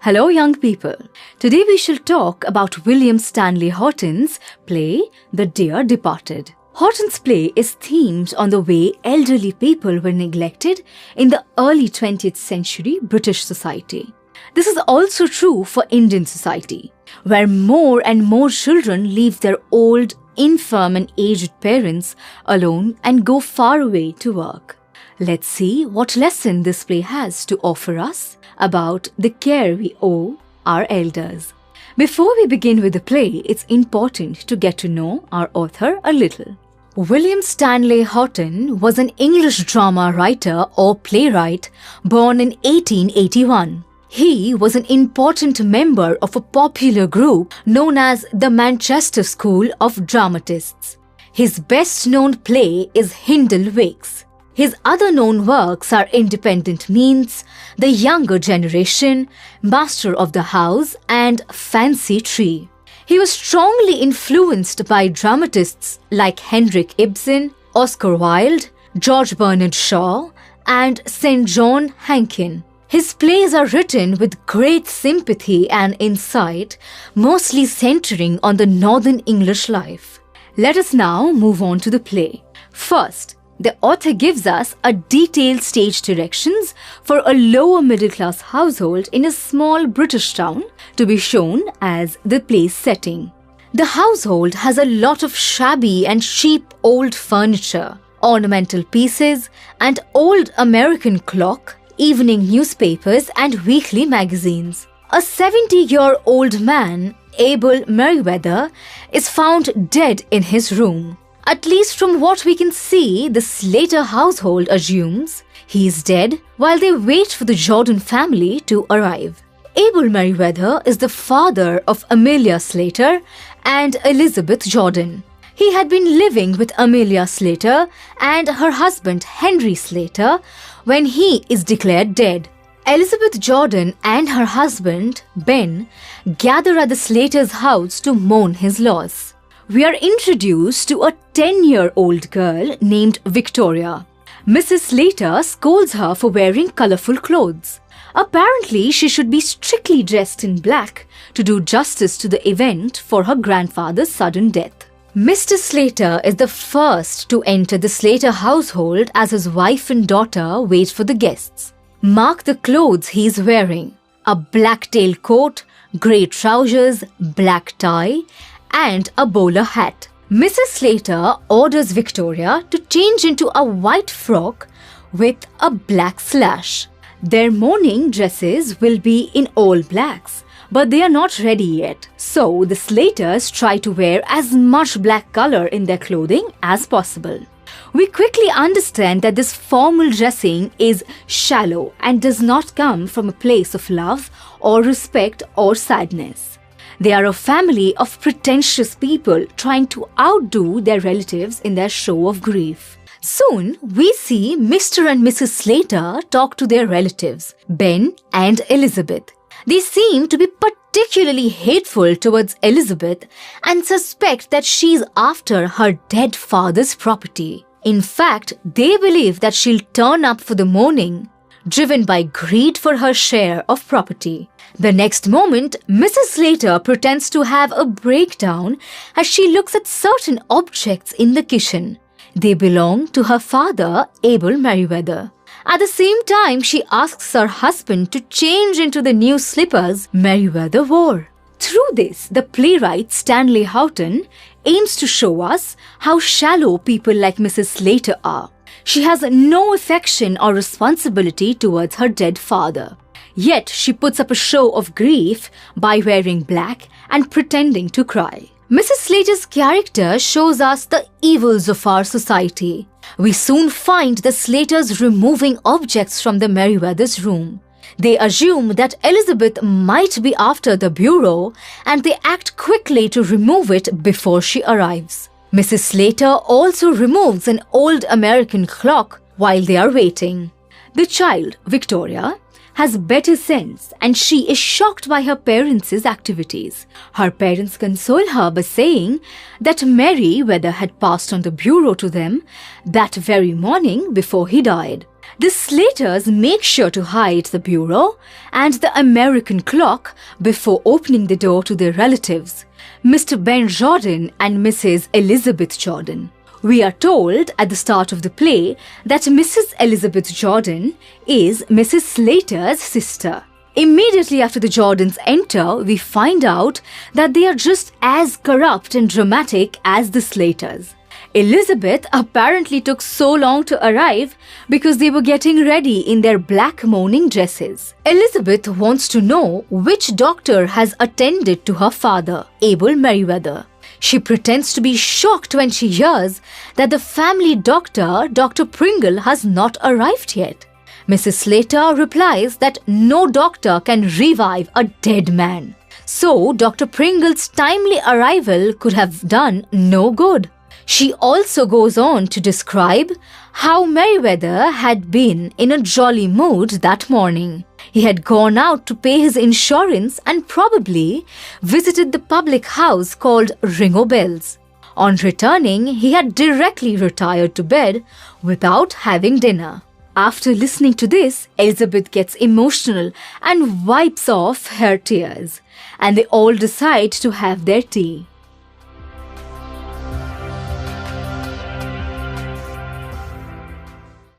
Hello young people. Today we shall talk about William Stanley Houghton's play The Dear Departed. Houghton's play is themed on the way elderly people were neglected in the early 20th century British society. This is also true for Indian society, where more and more children leave their old, infirm and aged parents alone and go far away to work. Let's see what lesson this play has to offer us about the care we owe our elders. Before we begin with the play, it's important to get to know our author a little. William Stanley Houghton was an English drama writer or playwright born in 1881. He was an important member of a popular group known as the Manchester School of Dramatists. His best-known play is Hindle Wakes. His other known works are Independent Means, The Younger Generation, Master of the House, and Fancy Tree. He was strongly influenced by dramatists like Henrik Ibsen, Oscar Wilde, George Bernard Shaw, and St. John Hankin. His plays are written with great sympathy and insight, mostly centering on the Northern English life. Let us now move on to the play. First, the author gives us a detailed stage directions for a lower middle class household in a small British town to be shown as the play's setting. The household has a lot of shabby and cheap old furniture, ornamental pieces, and old American clock, evening newspapers and weekly magazines. A 70-year-old man, Abel Merriweather, is found dead in his room. At least from what we can see, the Slater household assumes he is dead while they wait for the Jordan family to arrive. Abel Merriweather is the father of Amelia Slater and Elizabeth Jordan. He had been living with Amelia Slater and her husband Henry Slater when he is declared dead. Elizabeth Jordan and her husband, Ben, gather at the Slater's house to mourn his loss. We are introduced to a 10-year-old girl named Victoria. Mrs. Slater scolds her for wearing colorful clothes. Apparently, she should be strictly dressed in black to do justice to the event for her grandfather's sudden death. Mr. Slater is the first to enter the Slater household as his wife and daughter wait for the guests. Mark the clothes he is wearing: a black tailcoat, grey trousers, black tie, and a bowler hat. Mrs. Slater orders Victoria to change into a white frock with a black slash. Their morning dresses will be in all blacks, but they are not ready yet. So the Slaters try to wear as much black color in their clothing as possible. We quickly understand that this formal dressing is shallow and does not come from a place of love or respect or sadness. They are a family of pretentious people trying to outdo their relatives in their show of grief. Soon, we see Mr. and Mrs. Slater talk to their relatives, Ben and Elizabeth. They seem to be particularly hateful towards Elizabeth and suspect that she's after her dead father's property. In fact, they believe that she'll turn up for the mourning, driven by greed for her share of property. The next moment, Mrs. Slater pretends to have a breakdown as she looks at certain objects in the kitchen. They belong to her father, Abel Merriweather. At the same time, she asks her husband to change into the new slippers Merriweather wore. Through this, the playwright Stanley Houghton aims to show us how shallow people like Mrs. Slater are. She has no affection or responsibility towards her dead father. Yet she puts up a show of grief by wearing black and pretending to cry. Mrs. Slater's character shows us the evils of our society. We soon find the Slaters removing objects from the Merriweather's room. They assume that Elizabeth might be after the bureau and they act quickly to remove it before she arrives. Mrs. Slater also removes an old American clock while they are waiting. The child, Victoria, has better sense and she is shocked by her parents' activities. Her parents console her by saying that Merriweather had passed on the bureau to them that very morning before he died. The Slaters make sure to hide the bureau and the American clock before opening the door to their relatives, Mr. Ben Jordan and Mrs. Elizabeth Jordan. We are told at the start of the play that Mrs. Elizabeth Jordan is Mrs. Slater's sister. Immediately after the Jordans enter, we find out that they are just as corrupt and dramatic as the Slaters. Elizabeth apparently took so long to arrive because they were getting ready in their black mourning dresses. Elizabeth wants to know which doctor has attended to her father, Abel Merriweather. She pretends to be shocked when she hears that the family doctor, Dr. Pringle, has not arrived yet. Mrs. Slater replies that no doctor can revive a dead man. So, Dr. Pringle's timely arrival could have done no good. She also goes on to describe how Merriweather had been in a jolly mood that morning. He had gone out to pay his insurance and probably visited the public house called Ring-o Bells. On returning, he had directly retired to bed without having dinner. After listening to this, Elizabeth gets emotional and wipes off her tears, and they all decide to have their tea.